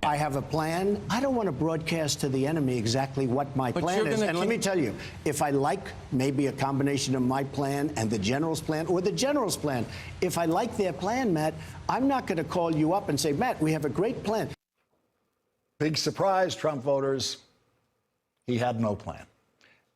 I have a plan. I don't want to broadcast to the enemy exactly what my plan is. And let me tell you, if I like maybe a combination of my plan and the general's plan, or the general's plan, if I like their plan, Matt, I'm not going to call you up and say, Matt, we have a great plan. Big surprise, Trump voters. He had no plan.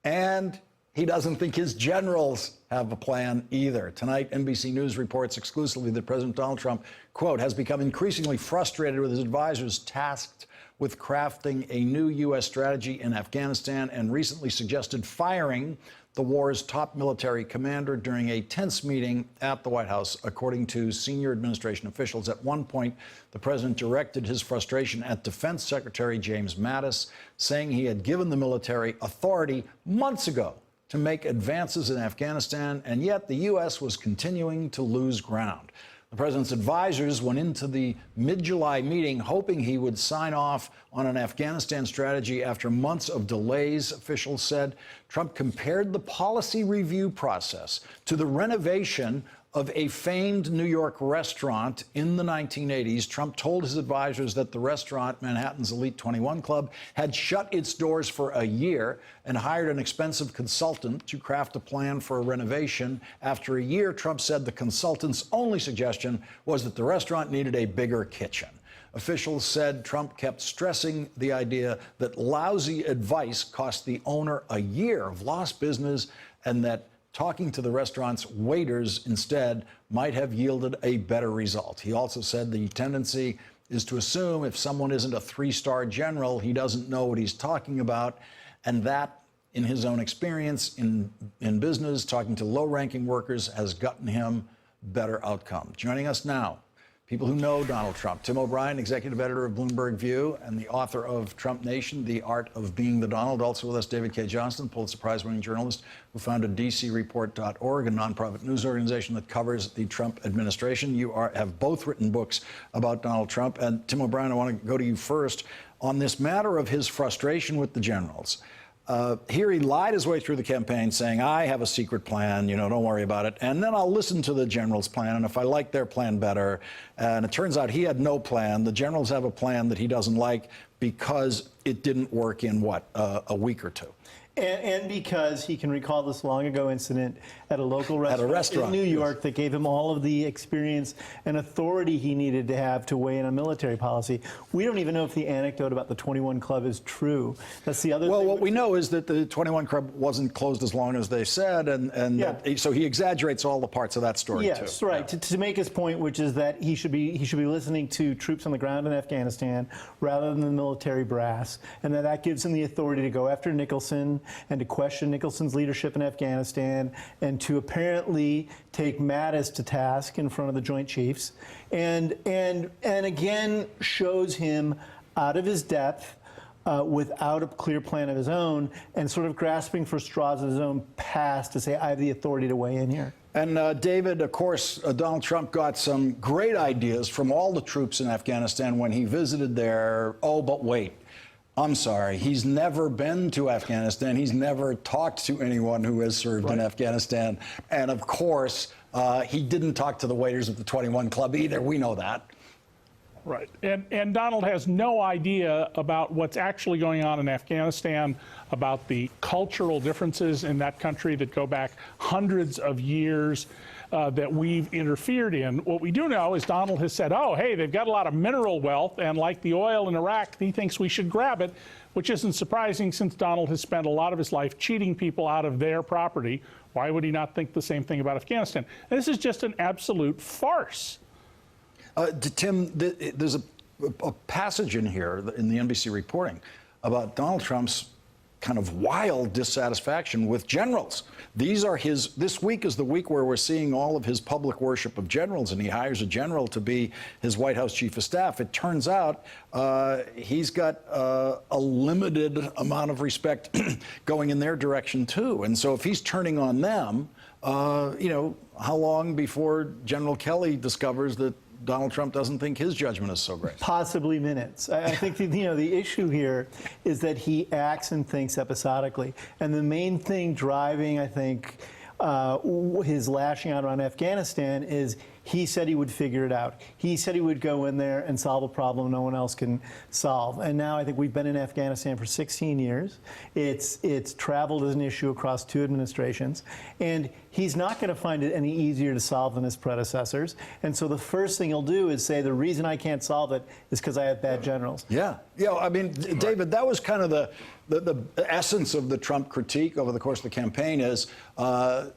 And he doesn't think his generals have a plan either. Tonight, NBC News reports exclusively that President Donald Trump, quote, has become increasingly frustrated with his advisors tasked with crafting a new U.S. strategy in Afghanistan and recently suggested firing the war's top military commander during a tense meeting at the White House, according to senior administration officials. At one point, the president directed his frustration at Defense Secretary James Mattis, saying he had given the military authority months ago to make advances in Afghanistan, and yet the U.S. was continuing to lose ground. The president's advisors went into the mid-July meeting hoping he would sign off on an Afghanistan strategy after months of delays, officials said. Trump compared the policy review process to the renovation of a famed New York restaurant in the 1980s. Trump told his advisors that the restaurant, Manhattan's Elite 21 Club, had shut its doors for a year and hired an expensive consultant to craft a plan for a renovation. After a year, Trump said the consultant's only suggestion was that the restaurant needed a bigger kitchen. Officials said Trump kept stressing the idea that lousy advice cost the owner a year of lost business and that talking to the restaurant's waiters instead might have yielded a better result. He also said the tendency is to assume if someone isn't a three-star general, he doesn't know what he's talking about, and that, in his own experience in business, talking to low-ranking workers has gotten him better outcomes. Joining us now, people who know Donald Trump. Tim O'Brien, executive editor of Bloomberg View and the author of Trump Nation, The Art of Being the Donald. Also with us, David K. Johnston, Pulitzer Prize-winning journalist who founded DCReport.org, a nonprofit news organization that covers the Trump administration. You have both written books about Donald Trump. And Tim O'Brien, I want to go to you first on this matter of his frustration with the generals. Here he lied his way through the campaign saying, I have a secret plan, don't worry about it. And then I'll listen to the general's plan. And if I like their plan better, and it turns out he had no plan. The generals have a plan that he doesn't like because it didn't work in, a week or two. And because he can recall this long ago incident at a local restaurant in New York that gave him all of the experience and authority he needed to have to weigh in on military policy. We don't even know if the anecdote about the 21 Club is true. That's the other thing. Well, what we know is that the 21 Club wasn't closed as long as they said, so he exaggerates all the parts of that story, too. Yes, right. Yeah. To make his point, which is that he should be listening to troops on the ground in Afghanistan rather than the military brass, and that gives him the authority to go after Nicholson and to question Nicholson's leadership in Afghanistan and to apparently take Mattis to task in front of the Joint Chiefs, and again shows him out of his depth without a clear plan of his own and sort of grasping for straws in his own past to say, I have the authority to weigh in here. And David, of course, Donald Trump got some great ideas from all the troops in Afghanistan when he visited there. Oh, but wait. I'm sorry, he's never been to Afghanistan. He's never talked to anyone who has served in Afghanistan. And of course, he didn't talk to the waiters at the 21 Club either. We know that. Right. And Donald has no idea about what's actually going on in Afghanistan, about the cultural differences in that country that go back hundreds of years that we've interfered in. What we do know is Donald has said, oh, hey, they've got a lot of mineral wealth, and like the oil in Iraq, he thinks we should grab it, which isn't surprising since Donald has spent a lot of his life cheating people out of their property. Why would he not think the same thing about Afghanistan? And this is just an absolute farce. Tim, there's a passage in here in the NBC reporting about Donald Trump's kind of wild dissatisfaction with generals. This week is the week where we're seeing all of his public worship of generals, and he hires a general to be his White House chief of staff. It turns out he's got a limited amount of respect going in their direction, too. And so if he's turning on them, how long before General Kelly discovers that Donald Trump doesn't think his judgment is so great? Possibly minutes. I think the issue here is that he acts and thinks episodically, and the main thing driving, I think, his lashing out on Afghanistan is He said he would figure it out. He said he would go in there and solve a problem no one else can solve. And now I think we've been in Afghanistan for 16 years. It's traveled as an issue across 2 administrations. And he's not going to find it any easier to solve than his predecessors. And so the first thing he'll do is say, the reason I can't solve it is because I have bad generals. Yeah. I mean, David, that was kind of the essence of the Trump critique over the course of the campaign is the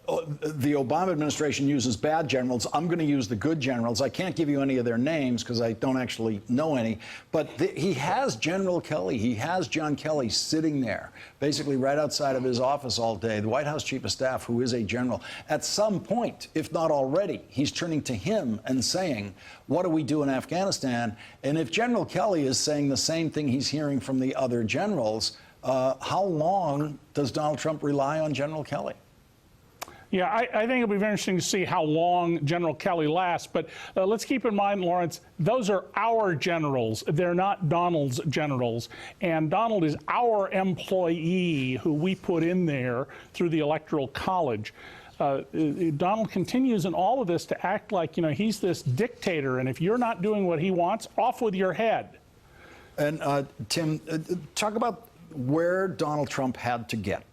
Obama administration uses bad generals. I'm going to use the good generals. I can't give you any of their names because I don't actually know any. But he has General Kelly. He has John Kelly sitting there, basically right outside of his office all day, the White House Chief of Staff, who is a general. At some point, if not already, he's turning to him and saying, what do we do in Afghanistan? And if General Kelly is saying the same thing he's hearing from the other generals, how long does Donald Trump rely on General Kelly? Yeah, I think it'll be very interesting to see how long General Kelly lasts. But let's keep in mind, Lawrence, those are our generals. They're not Donald's generals. And Donald is our employee who we put in there through the Electoral College. Donald continues in all of this to act like, he's this dictator. And if you're not doing what he wants, off with your head. And Tim, talk about where Donald Trump had to get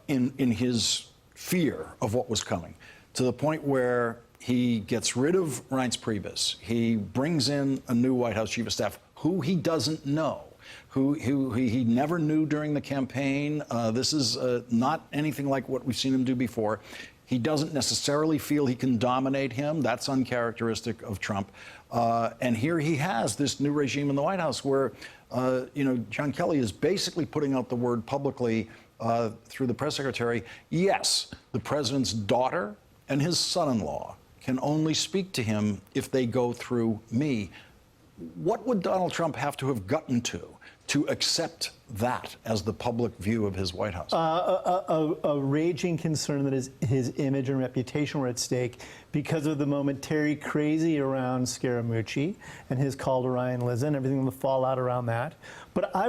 in his fear of what was coming, to the point where he gets rid of Reince Priebus. He brings in a new White House Chief of Staff who he doesn't know, who he never knew during the campaign. This is not anything like what we've seen him do before. He doesn't necessarily feel he can dominate him. That's uncharacteristic of Trump. And here he has this new regime in the White House where, John Kelly is basically putting out the word publicly through the press secretary, yes, the president's daughter and his son-in-law can only speak to him if they go through me. What would Donald Trump have to have gotten to accept that as the public view of his White House? A raging concern that his image and reputation were at stake because of the momentary crazy around Scaramucci and his call to Ryan Lizza, everything, the fallout around that. But I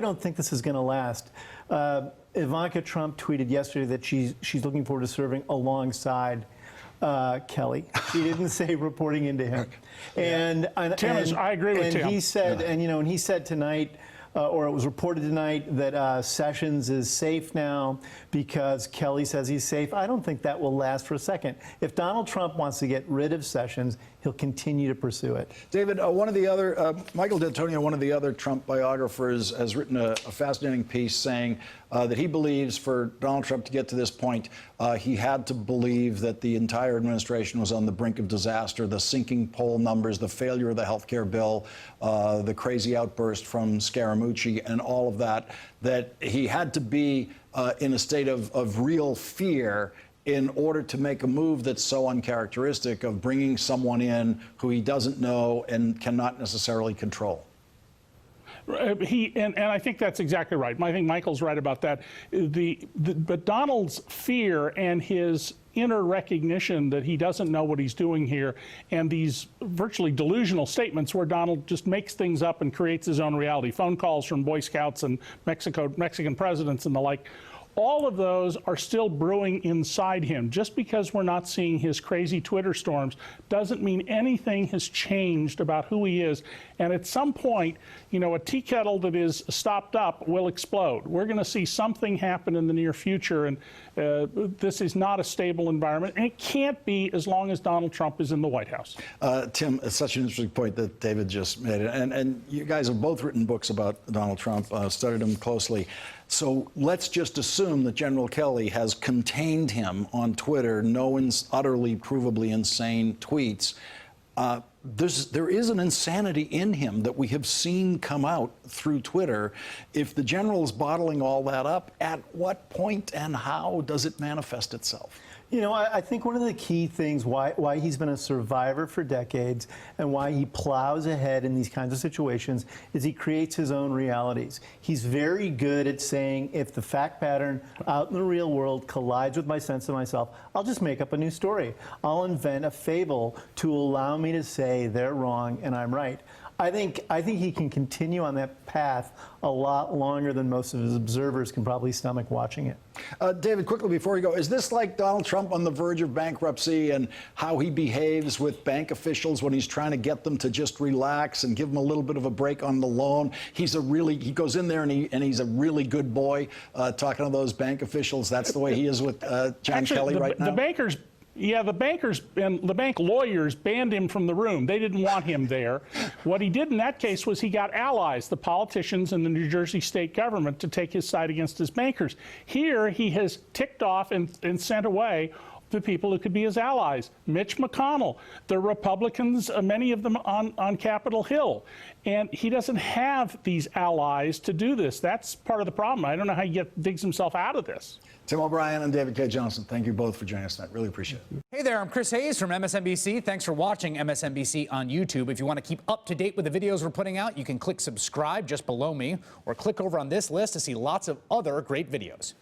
don't think this is going to last. Ivanka Trump tweeted yesterday that she's looking forward to serving alongside Kelly. She didn't say reporting into him. I agree with Tim. He said, and he said tonight, or it was reported tonight, that Sessions is safe now because Kelly says he's safe. I don't think that will last for a second. If Donald Trump wants to get rid of Sessions, he'll continue to pursue it. David, one of the other, Michael D'Antonio, one of the other Trump biographers, has written a fascinating piece saying that he believes for Donald Trump to get to this point, he had to believe that the entire administration was on the brink of disaster, the sinking poll numbers, the failure of the health care bill, the crazy outburst from Scaramucci and all of that, that he had to be in a state of real fear in order to make a move that's so uncharacteristic of bringing someone in who he doesn't know and cannot necessarily control. And I think that's exactly right. I think Michael's right about that. But Donald's fear and his inner recognition that he doesn't know what he's doing here, and these virtually delusional statements where Donald just makes things up and creates his own reality, phone calls from Boy Scouts and Mexican presidents and the like, all of those are still brewing inside him. Just because we're not seeing his crazy Twitter storms doesn't mean anything has changed about who he is. And at some point, a tea kettle that is stopped up will explode. We're going to see something happen in the near future, and this is not a stable environment, and it can't be as long as Donald Trump is in the White House. Tim, it's such an interesting point that David just made, and you guys have both written books about Donald Trump, studied him closely. So let's just assume that General Kelly has contained him on Twitter, no utterly provably insane tweets. There is an insanity in him that we have seen come out through Twitter. If the general's bottling all that up, at what point and how does it manifest itself? I think one of the key things why he's been a survivor for decades and why he plows ahead in these kinds of situations is he creates his own realities. He's very good at saying, if the fact pattern out in the real world collides with my sense of myself, I'll just make up a new story. I'll invent a fable to allow me to say they're wrong and I'm right. I think he can continue on that path a lot longer than most of his observers can probably stomach watching it. David, quickly before we go, is this like Donald Trump Trump on the verge of bankruptcy and how he behaves with bank officials when he's trying to get them to just relax and give them a little bit of a break on the loan. He goes in there and he's a really good boy talking to those bank officials. That's the way he is with John Kelly right now. The bankers and the bank lawyers banned him from the room. They didn't want him there. What he did in that case was he got allies, the politicians in the New Jersey state government, to take his side against his bankers. Here, he has ticked off and sent away the people who could be his allies. Mitch McConnell, the Republicans, many of them on Capitol Hill. And he doesn't have these allies to do this. That's part of the problem. I don't know how he digs himself out of this. Tim O'Brien and David K. Johnson, thank you both for joining us tonight. Really appreciate it. Hey there, I'm Chris Hayes from MSNBC. Thanks for watching MSNBC on YouTube. If you want to keep up to date with the videos we're putting out, you can click subscribe just below me or click over on this list to see lots of other great videos.